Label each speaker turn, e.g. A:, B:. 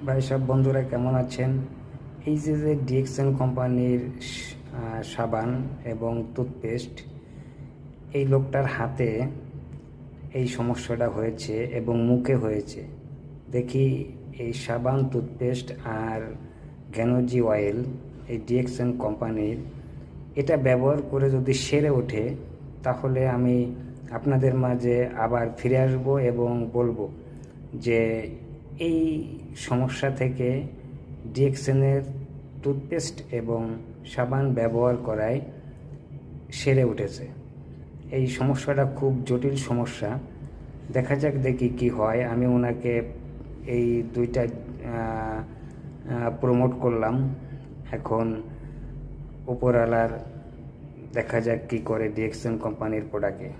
A: ভাই সব বন্ধুরা কেমন আছেন? এই যে ডিএক্সএন কোম্পানির সাবান এবং টুথপেস্ট, এই লোকটার হাতে এই সমস্যাটা হয়েছে এবং মুখে হয়েছে। দেখি এই সাবান, টুথপেস্ট আর গ্যানোজি অয়েল, এই ডিএক্সএন কোম্পানির, এটা ব্যবহার করে যদি সেরে ওঠে, তাহলে আমি আপনাদের মাঝে আবার ফিরে আসব এবং বলবো যে এই সমস্যা থেকে ডিএক্সএনের টুথপেস্ট এবং সাবান ব্যবহার করায় সেরে উঠেছে। এই সমস্যাটা খুব জটিল সমস্যা। দেখা যাক দেখি কি হয়। আমি ওনাকে এই দুইটা প্রমোট করলাম। এখন উপরওয়ালার দেখা যাক কি করে ডিএক্সএন কোম্পানির প্রোডাক্টে।